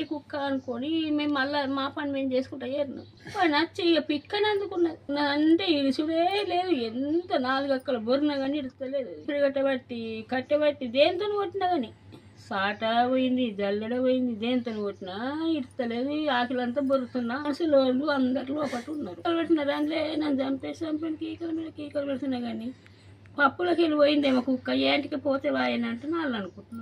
మట్టి కుక్క అనుకొని మేము మళ్ళీ మా పని మేము చేసుకుంటా చేరినాం. నచ్చి ఇక పిక్కని అందుకున్నది అంటే ఇరుసుడే లేదు. ఎంత 4 అక్కల బొరినా కానీ ఇరుస్తలేదు. కట్టబట్టి దేంతో కొట్టినా కానీ సాట పోయింది, జల్లెడ పోయింది, దేంతో కొట్టినా ఇరుస్తలేదు. ఆకులంతా బొరుతున్నా అసలు అందరు లోపల ఉన్నారు. పెట్టినారు అందులో నన్ను చంపేసి కీకలు పెడుతున్నా కానీ పప్పులకి వెళ్ళి పోయిందేమో కుక్క ఏంటికి పోతే వాయనంటే వాళ్ళు అనుకుంటున్నారు.